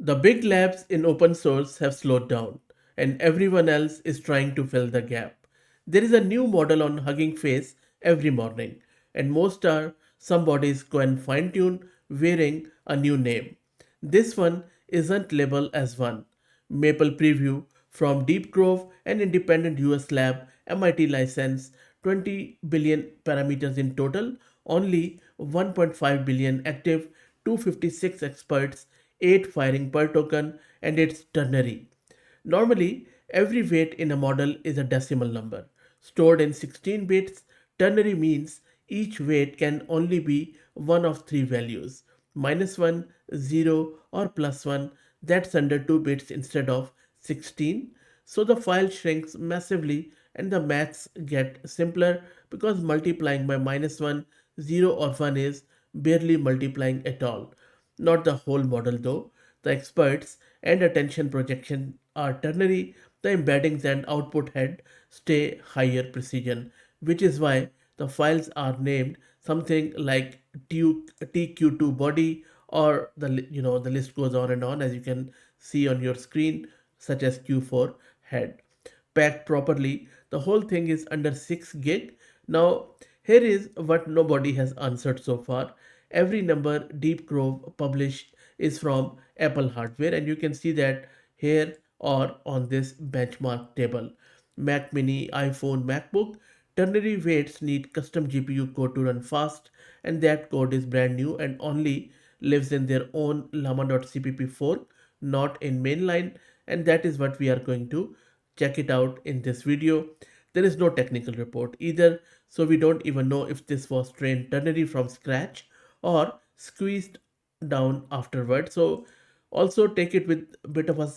The big labs in open source have slowed down, and everyone else is trying to fill the gap. There is a new model on Hugging Face every morning, and most are somebody's go and fine tune wearing a new name. This one isn't labeled as one. Maple-Prview from Deep Grove, an independent US lab, MIT license, 20 billion parameters in total, only 1.5 billion active, 256 experts, 8 firing per token, and it's ternary. Normally, every weight in a model is a decimal number. Stored in 16 bits, ternary means each weight can only be one of three values -1, 0, or +1. That's under 2 bits instead of 16. So the file shrinks massively and the maths get simpler because multiplying by -1, 0, or 1 is barely multiplying at all. Not the whole model though. The experts and attention projection are ternary. The embeddings and output head stay higher precision, which is why the files are named something like TQ2 body, or the list goes on and on, as you can see on your screen, such as Q4 head. Packed properly, the whole thing is under 6 gig. Now, here is what nobody has answered so far. Every number Deep Grove published is from Apple hardware, and you can see that here or on this benchmark table. Mac Mini, iPhone, MacBook, ternary weights need custom GPU code to run fast, and that code is brand new and only lives in their own llama.cpp fork, not in mainline, and that is what we are going to check it out in this video. There is no technical report either, so we don't even know if this was trained ternary from scratch or squeezed down afterward. So also take it with a bit of a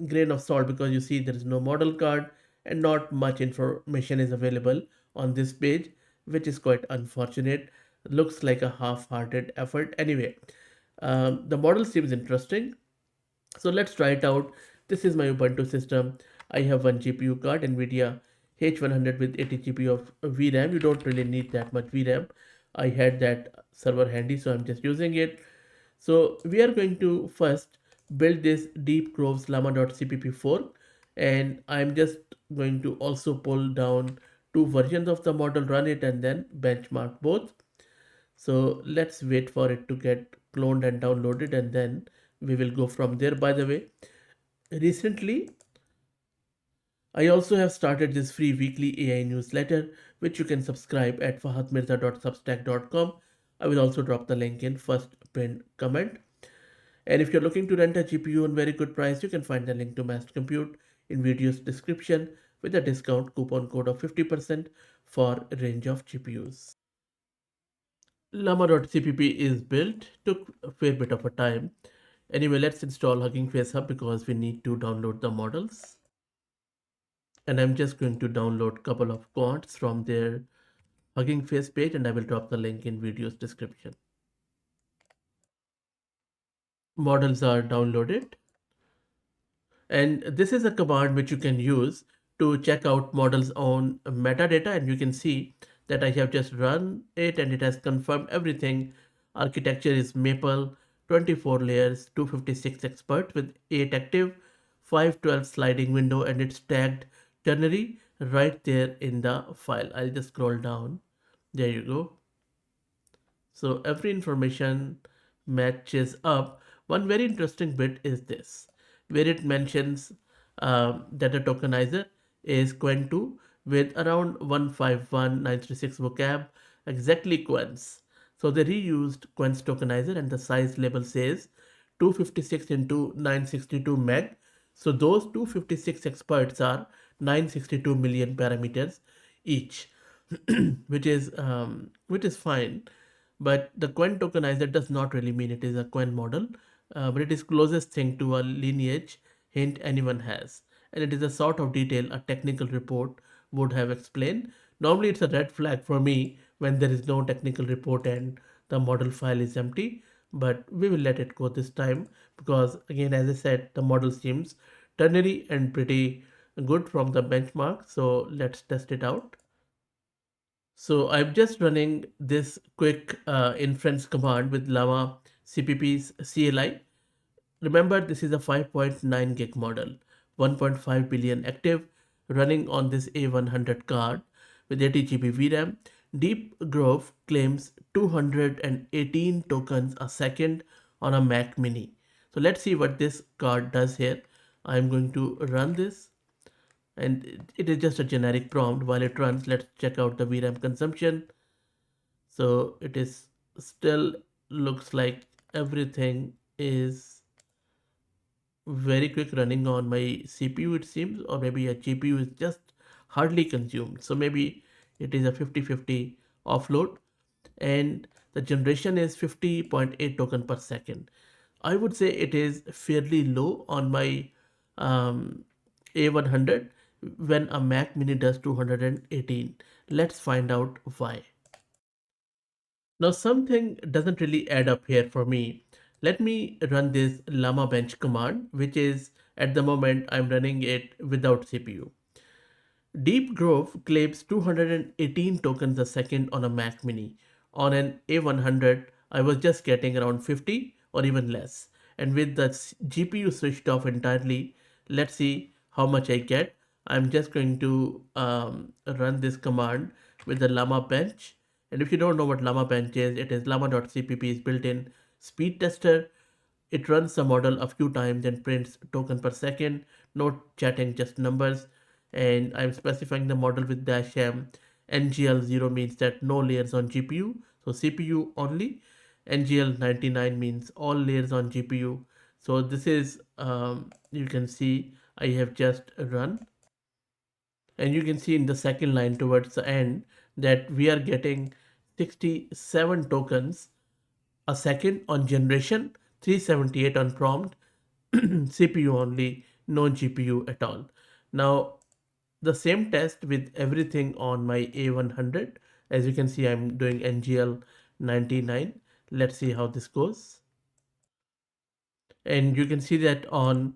grain of salt, because you see there is no model card and not much information is available on this page, which is quite unfortunate. Looks like a half-hearted effort. Anyway, the model seems interesting, so let's try it out. This is my Ubuntu system. I have one GPU card, NVIDIA H100 with 80 GB of VRAM. You don't really need that much VRAM. I had that server handy, so I'm just using it. So we are going to first build this Deep Grove's llama.cpp fork, and I'm just going to also pull down two versions of the model, run it, and then benchmark both. So let's wait for it to get cloned and downloaded, and then we will go from there. By the way, recently I also have started this free weekly AI newsletter, which you can subscribe at fahadmirza.substack.com. I will also drop the link in first pinned comment. And if you're looking to rent a GPU on very good price, you can find the link to Massed Compute in video's description with a discount coupon code of 50% for a range of GPUs. Llama.cpp is built, took a fair bit of a time. Anyway, let's install Hugging Face Hub because we need to download the models. And I'm just going to download a couple of quants from their Hugging Face page, and I will drop the link in video's description. Models are downloaded, and this is a command which you can use to check out models on metadata, and you can see that I have just run it and it has confirmed everything. Architecture is Maple, 24 layers, 256 expert with 8 active, 512 sliding window, and it's tagged ternary right there in the file. I'll just scroll down. There you go. So every information matches up. One very interesting bit is this, where it mentions that a tokenizer is Quen2 with around 151936 vocab, exactly Quens. So they reused Quen's tokenizer, and the size label says 256 into 962 meg. So those 256 experts are 962 million parameters each, which is fine. But the Quen tokenizer does not really mean it is a Quen model, but it is closest thing to a lineage hint anyone has, and it is a sort of detail a technical report would have explained. Normally, it's a red flag for me when there is no technical report and the model file is empty, but we will let it go this time because, again, as I said, the model seems ternary and pretty good from the benchmark. So let's test it out. So I'm just running this quick inference command with Llama CPP's CLI. Remember, this is a 5.9 gig model, 1.5 billion active, running on this A100 card with 80 GB VRAM. Deep Grove claims 218 tokens a second on a Mac Mini. So let's see what this card does here. I'm going to run this, and it is just a generic prompt. While it runs, let's check out the VRAM consumption. So it is still looks like everything is very quick running on my CPU, it seems, or maybe a GPU is just hardly consumed. So maybe it is a 50-50 offload, and the generation is 50.8 token per second. I would say it is fairly low on my um, A100 when a Mac Mini does 218. Let's find out why. Now something doesn't really add up here for me. Let me run this llama bench command, which is at the moment I'm running it without CPU. Deep Grove claims 218 tokens a second on a Mac Mini. On an A100, I was just getting around 50 or even less. And with the GPU switched off entirely, let's see how much I get. I'm just going to run this command with the llama bench. And if you don't know what llama bench is, it is llama.cpp's built-in speed tester. It runs the model a few times and prints token per second, no chatting, just numbers. And I'm specifying the model with dash m. NGL0 means that no layers on GPU, so CPU only. NGL99 means all layers on GPU. So this is, you can see I have just run, and you can see in the second line towards the end that we are getting 67 tokens a second on generation, 378 on prompt, CPU only, no GPU at all. Now, the same test with everything on my A100. As you can see, I'm doing NGL 99. Let's see how this goes. And you can see that on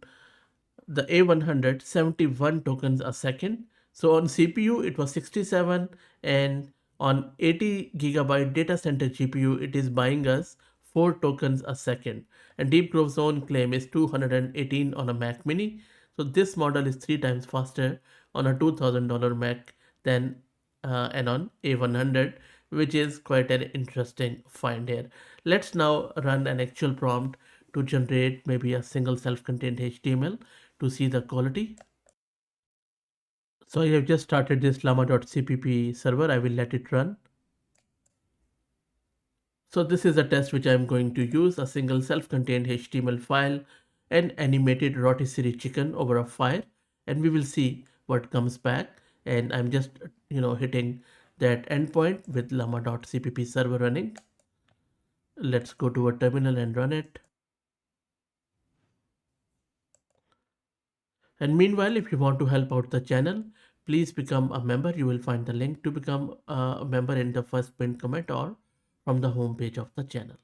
the A100, 71 tokens a second. So on CPU it was 67, and on 80 gigabyte data center GPU it is buying us 4 tokens a second. And Deep Grove's own claim is 218 on a Mac Mini. So this model is 3 times faster on a $2,000 Mac than and on A100, which is quite an interesting find here. Let's now run an actual prompt to generate maybe a single self-contained HTML to see the quality. So I have just started this llama.cpp server. I will let it run. So this is a test which I am going to use: a single self-contained HTML file and animated rotisserie chicken over a fire, and we will see what comes back. And I'm just hitting that endpoint with llama.cpp server running. Let's go to a terminal and run it. And meanwhile, if you want to help out the channel, please become a member. You will find the link to become a member in the first pinned comment or from the home page of the channel.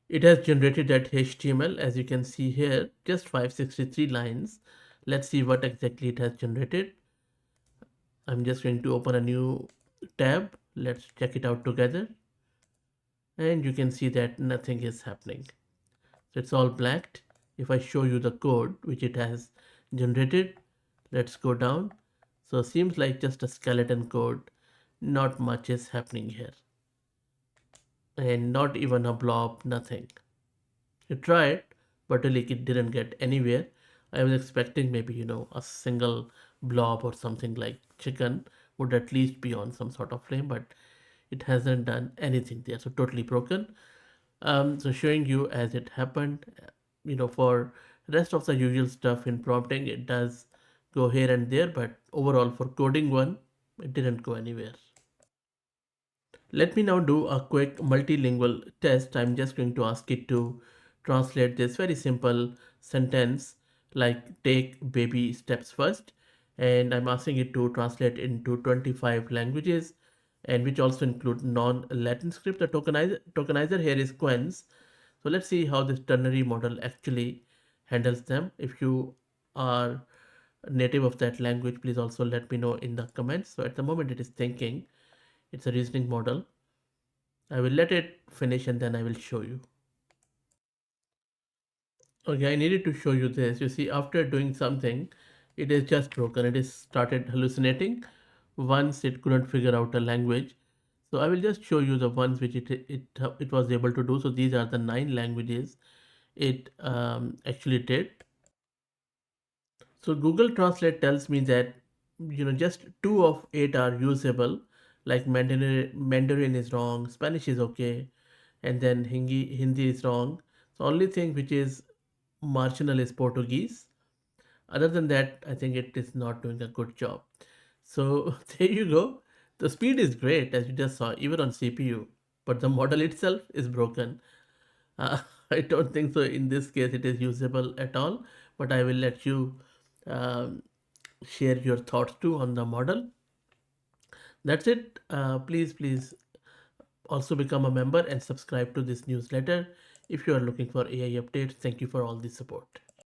It has generated that HTML, as you can see here, just 563 lines. Let's see what exactly it has generated. I'm just going to open a new tab. Let's check it out together. And you can see that nothing is happening. So it's all blanked. If I show you the code which it has generated, let's go down. So seems like just a skeleton code. Not much is happening here. And not even a blob, nothing. It tried, but really it didn't get anywhere. I was expecting maybe, a single blob or something like chicken would at least be on some sort of flame, but it hasn't done anything there. So totally broken. So showing you as it happened, for rest of the usual stuff in prompting, it does go here and there, but overall for coding one, it didn't go anywhere. Let me now do a quick multilingual test. I'm just going to ask it to translate this very simple sentence like take baby steps first. And I'm asking it to translate into 25 languages, and which also include non-Latin script. The tokenizer here is Quens. So let's see how this ternary model actually handles them. If you are native of that language, please also let me know in the comments. So at the moment it is thinking. It's a reasoning model. I will let it finish and then I will show you. Okay, I needed to show you this. You see, after doing something, it is just broken. It is started hallucinating once it couldn't figure out a language. So I will just show you the ones which it was able to do. So these are the nine languages it actually did. So Google Translate tells me that just two of eight are usable. Like Mandarin is wrong, Spanish is okay, and then Hindi is wrong. The only thing which is marginal is Portuguese. Other than that, I think it is not doing a good job. So there you go. The speed is great as you just saw, even on CPU, but the model itself is broken. Uh, I don't think so. In this case, it is usable at all. But I will let you um, share your thoughts too on the model. That's it. Please also become a member and subscribe to this newsletter if you are looking for AI updates. Thank you for all the support.